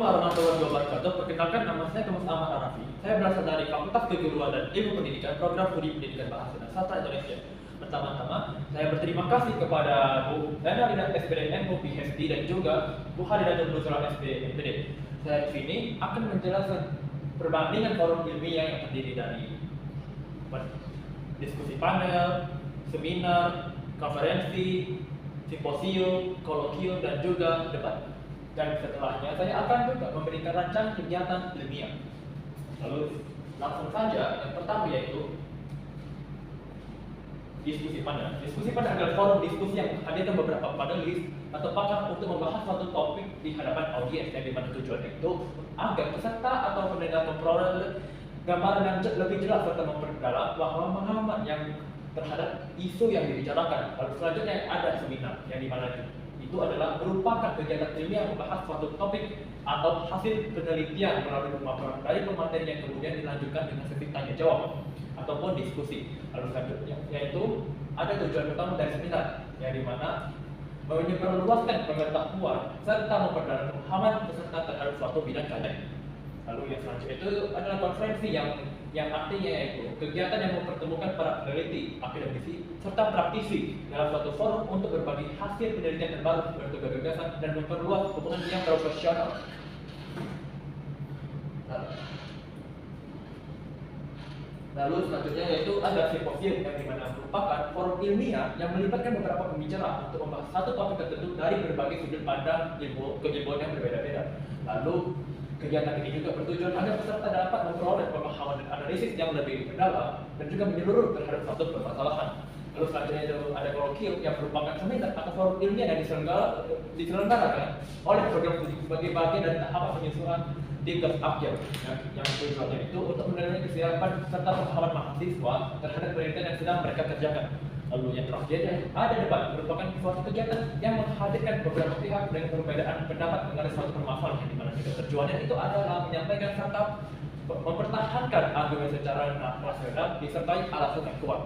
warahmatullahi wabarakatuh. Perkenalkan, nama saya Thomas Ahmad Arafi. Saya berasal dari Fakultas Keguruan dan Ilmu Pendidikan, Program Studi Pendidikan Bahasa dan Sastra Indonesia. Pertama-tama, saya berterima kasih kepada Bu Dana Rina SPDN, Bu PhD, dan juga Bu Hadidatul Nusra SPMPD. Saya di sini akan menjelaskan perbandingan forum ilmiah yang terdiri dari diskusi panel, seminar, konferensi, simposium, kolokium, dan juga debat. Dan setelahnya saya akan juga memberikan rancangan kegiatan ilmiah. Lalu langsung saja, yang pertama yaitu diskusi panel. Diskusi panel adalah forum diskusi yang menghadirkan beberapa panelis atau pakar untuk membahas suatu topik di hadapan audiens, yang dimana tujuannya itu agar peserta atau pendengar memperoleh gambaran yang lebih jelas serta memperdalam pemahaman yang terhadap isu yang dibicarakan. Lalu selanjutnya ada seminar, yang dimana itu adalah merupakan kegiatan ilmiah yang membahas suatu topik atau hasil penelitian melalui pemaparan dari pemateri yang kemudian dilanjutkan dengan sesi tanya jawab ataupun diskusi. Lalu selanjutnya yaitu ada tujuan utama dari seminar, yang dimana menyebarluaskan pengetahuan serta memperdalam pemahaman peserta terhadap suatu bidang kajian. Lalu yang selanjutnya itu adalah konferensi yang artinya yaitu kegiatan yang mempertemukan para peneliti, akademisi, serta praktisi dalam suatu forum untuk berbagi hasil penelitian terbaru, bertukar gagasan, dan memperluas hubungan yang profesional. Lalu selanjutnya yaitu ada simposium, yang dimana merupakan forum ilmiah yang melibatkan beberapa pembicara untuk membahas satu topik tertentu dari berbagai sudut pandang keilmuan yang berbeda-beda. Lalu kegiatan ini juga bertujuan agar peserta dapat memperoleh pemahaman dan analisis yang lebih mendalam dan juga menyeluruh terhadap suatu permasalahan. Lalu selanjutnya itu ada kolokium, yang merupakan seminar atau forum ilmiah yang diselenggarakan oleh program studi sebagai bagian dari tahapan penyusunan tingkat akhir, yang tujuannya itu untuk menilai kesiapan serta pemahaman mahasiswa terhadap penelitian yang sedang mereka kerjakan. Lalu yang terakhir ada debat, merupakan suatu kegiatan yang menghadirkan beberapa pihak dengan perbedaan pendapat mengenai suatu permasalahan, yang dimana juga tujuannya itu adalah menyampaikan serta mempertahankan argumen secara rasional disertai alasan yang kuat.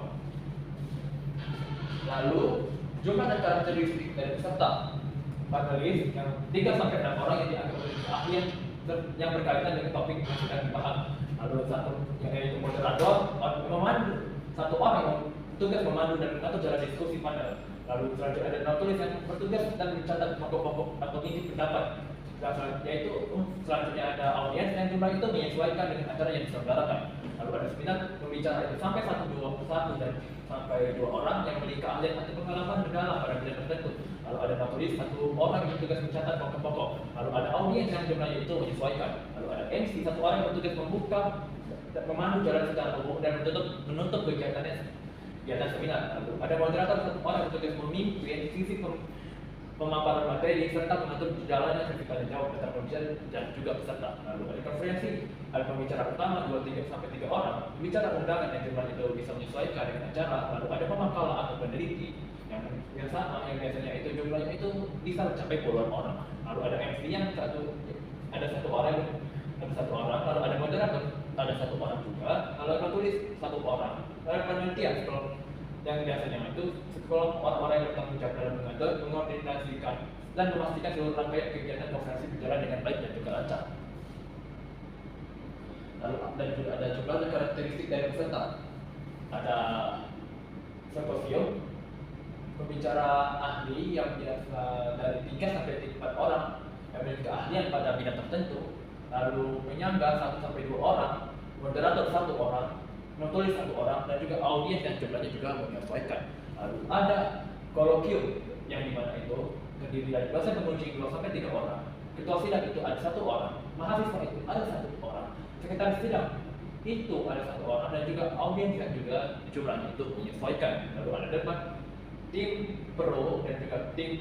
Lalu jumlah dan karakteristik dari peserta panelis yang 3-6 orang yang dianggap menjadi keahlian yang berkaitan dengan topik yang sedang dibahas. Lalu satu yang yaitu moderator, memandu, satu orang yang bertugas memandu dan mengatur jalan diskusi panel. Lalu selanjutnya ada penulis yang bertugas dan mencatat pokok-pokok atau inti pendapat. Yaitu selanjutnya ada audiens yang jumlah itu menyesuaikan dengan acara yang diselenggarakan. Lalu ada seminar, pembicara itu sampai 1 dan sampai 2 orang yang memiliki keahlian atau pengalaman mendalam pada bidang tertentu. Lalu ada penulis, 1 orang yang bertugas mencatat pokok-pokok. Lalu ada audiens yang jumlahnya itu menyesuaikan. Lalu ada MC, 1 orang yang bertugas membuka dan memandu jalan secara umum dan menutup kegiatan seminar. Lalu ada moderator, 1 orang yang bertugas memimpin sisi pemaparan materi serta mengatur jalannya sesi tanya jawab antara pembicara dan juga peserta. Lalu ada konferensi, ada pembicara utama 2-3 orang, pembicara undangan yang jumlah itu bisa menyesuaikan dengan acara. Lalu ada pemakalah atau peneliti yang sama, yang biasanya itu jumlahnya itu bisa mencapai puluhan orang. Lalu ada MC yang ada satu orang, lalu ada moderator, ada 1 orang juga, lalu ada tulis 1 orang, lalu ada penelitian yang biasanya itu sekelompok orang-orang yang bertanggung jawab dalam mengatur, mengkoordinasikan, dan memastikan seluruh rangkaian kegiatan konferensi berjalan dengan baik dan juga lancar. Lalu dan juga ada jumlah dan karakteristik dari peserta. Ada simposium, pembicara ahli yang biasa dari 3-4 orang yang memiliki keahlian pada bidang tertentu. Lalu penyangga 1-2 orang, moderator 1 orang, menulis 1 orang, dan juga audiens yang jumlahnya juga menyesuaikan. Lalu ada kolokium, yang dimana itu terdiri dari dosen pengunci 2-3 orang, ketua sidang itu ada 1 orang, mahasiswa itu ada 1 orang, sekretaris sidang itu ada 1 orang, dan juga audiens yang juga jumlahnya itu menyesuaikan. Lalu ada debat, tim pro dan juga tim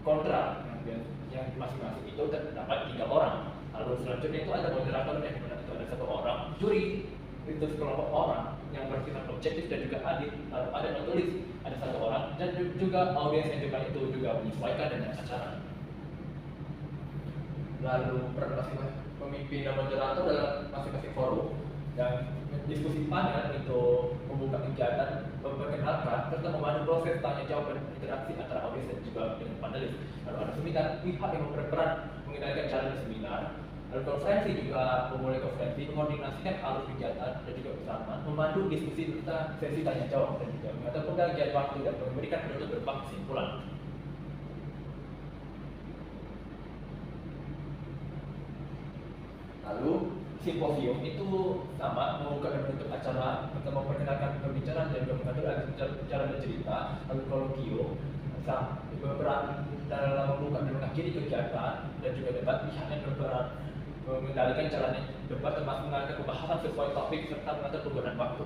kontra, yang masing-masing itu terdapat 3 orang. Lalu selanjutnya itu ada moderator, yang dimana itu ada 1 orang, juri itu sekelompok orang yang bersifat objektif dan juga adil. Lalu ada penulis, ada 1 orang, dan juga audiens yang juga itu juga menyesuaikan dengan acara. Lalu masing-masing pemimpin dan moderator dalam masing-masing forum dan diskusi panel itu membuka kegiatan, memperkenalkan serta memandu proses tanya jawab dan interaksi antara audiens dan juga dengan panelis. Lalu ada seminar, pihak yang berperan mengendalikan jalan seminar. Lalu konferensi juga memulai konferensi, mengkoordinasikan alur kegiatan dan juga bersama, memandu diskusi serta sesi tanya jawab dan juga mengatur pembagian waktu dan memberikan penutup berupa kesimpulan. Lalu simposium itu sama membuka dan menutup acara, atau memperkenalkan pembicara dan juga mengatur cara bercerita. Lalu kolokio berperan dalam membuka dan mengakhiri kegiatan dan juga debat. Pihaknya berperan mengendalikan jalannya debat termasuk mengadakan pembahasan sesuai topik serta mengatur penggunaan waktu.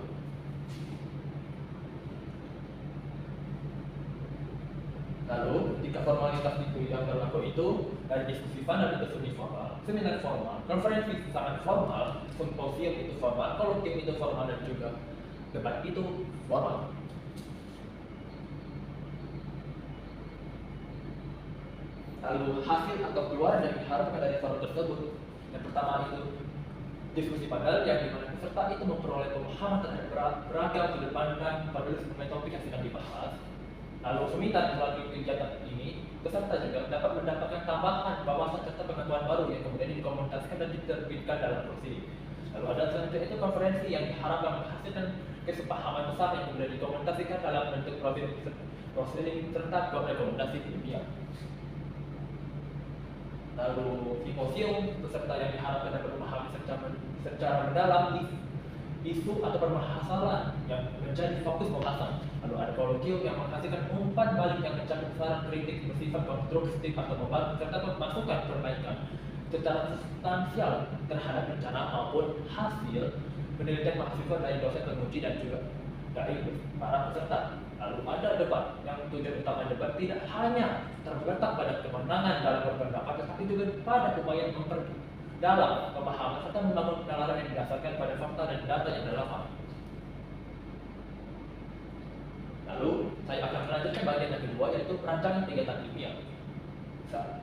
Lalu ketika formalitas yang berlaku itu dari diskusi panel itu semi formal, seminar formal, konferensi sangat formal, simposium itu formal, kolokvium itu formal dan juga debat itu formal. Lalu hasil atau keluar yang diharapkan dari forum tersebut, yang pertama itu diskusi panel yang dimana peserta itu memperoleh pemahaman terhadap beragam sudut pandang pada topik yang sedang dibahas. Lalu seminar melalui kegiatan ini, peserta juga dapat mendapatkan tambahan wawasan serta pengetahuan baru yang kemudian dikomunikasikan dan diterbitkan dalam prosedur. Lalu ada selanjutnya itu konferensi yang diharapkan menghasilkan kesepahaman besar yang kemudian dikomunikasikan dalam bentuk prosedur serta rekomendasi ilmiah. Lalu simposium, peserta yang diharapkan dapat memahami secara mendalam isu atau permasalahan yang menjadi fokus pembahasan. Lalu ada kolokvium yang menghasilkan umpan balik yang mencakup saran kritik bersifat konstruktif atau membantu serta masukan perbaikan secara substansial terhadap rencana maupun hasil penelitian mahasiswa dari dosen penguji dan juga dari para peserta. Lalu ada debat yang tujuan utama debat tidak hanya terletak pada kemenangan dalam berpendapat, tetapi juga pada upaya memperdalam pemahaman serta membangun penalaran yang didasarkan pada fakta dan data yang relevan. Lalu saya akan melanjutkan bagian yang kedua, yaitu perancangan kegiatan ilmiah.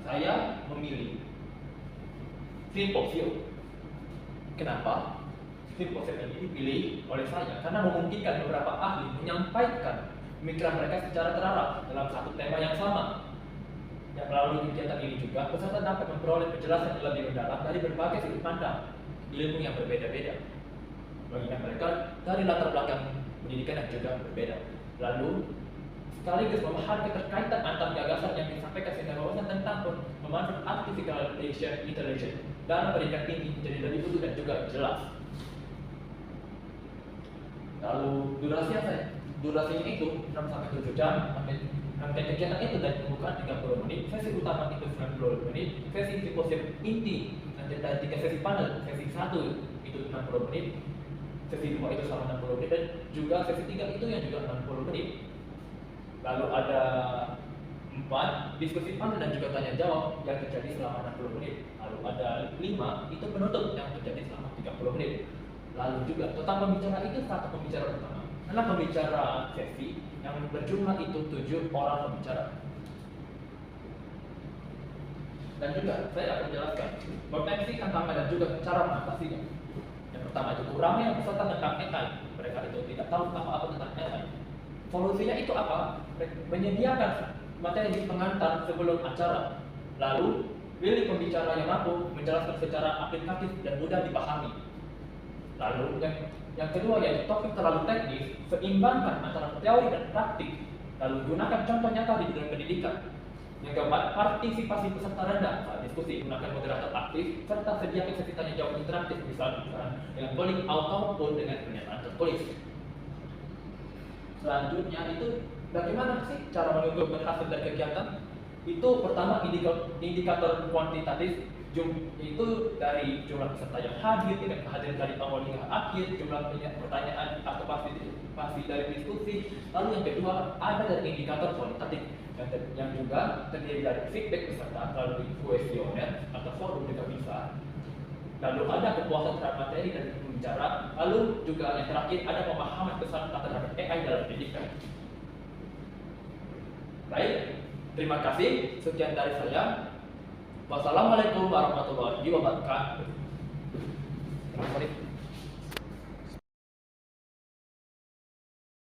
Saya memilih simposium. Kenapa? Simposium ini dipilih oleh saya karena memungkinkan beberapa ahli menyampaikan pemikiran mereka secara terarah dalam satu tema yang sama. Yang melalui kegiatan ini juga peserta dapat memperoleh penjelasan lebih mendalam dari berbagai sudut pandang ilmu yang berbeda-beda, mengingat mereka dari latar belakang pendidikan yang juga berbeda. Lalu sekaligus memahami keterkaitan antar gagasan yang disampaikan sehingga wawasan tentang pemanfaatan artificial intelligence dalam pendidikan tinggi menjadi lebih utuh dan juga jelas. Lalu durasinya itu 6-7 jam. Rangkaian kegiatan itu dari pembukaan 30 menit, sesi utama itu 90 menit, sesi simposium inti dari 3 sesi panel, sesi 1 itu 60 menit, sesi 2 itu selama 60 menit, dan juga sesi 3 itu yang juga 60 menit. Lalu ada 4 diskusi panel dan juga tanya jawab yang terjadi selama 60 menit. Lalu ada 5 itu penutup yang terjadi selama 30 menit. Lalu juga total pembicara itu 1 pembicara utama. Karena pembicara sesi yang berjumlah itu 7 orang pembicara. Dan juga saya akan menjelaskan potensi tantangan dan juga cara mengatasinya. Yang pertama itu kurangnya peserta tentang AI. Mereka itu tidak tahu apa-apa tentang AI. Solusinya itu apa? Menyediakan materi pengantar sebelum acara. Lalu pilih pembicara yang mampu menjelaskan secara aplikatif dan mudah dipahami. Lalu yang kedua yaitu topik terlalu teknis, seimbangkan antara teori dan praktik. Lalu gunakan contoh nyata di dalam pendidikan. Yang keempat, partisipasi peserta rendah saat diskusi, gunakan moderator aktif serta sediakan sesi tanya jawab interaktif misalnya dengan polling ataupun dengan pernyataan tertulis. Selanjutnya itu bagaimana sih cara mengukur hasil dari kegiatan? Itu pertama indikator kuantitatif, itu dari jumlah peserta yang hadir, dengan kehadiran dari awal hingga akhir, jumlah pertanyaan atau pasti dari diskusi. Lalu yang kedua ada dari indikator kualitatif yang juga terdiri dari feedback peserta melalui kuesioner atau forum juga bisa. Lalu ada kepuasan terhadap materi dari pembicara. Lalu juga yang terakhir ada pemahaman peserta terhadap AI dalam pendidikan. Baik, terima kasih. Sekian dari saya. Wassalamualaikum warahmatullahi wabarakatuh.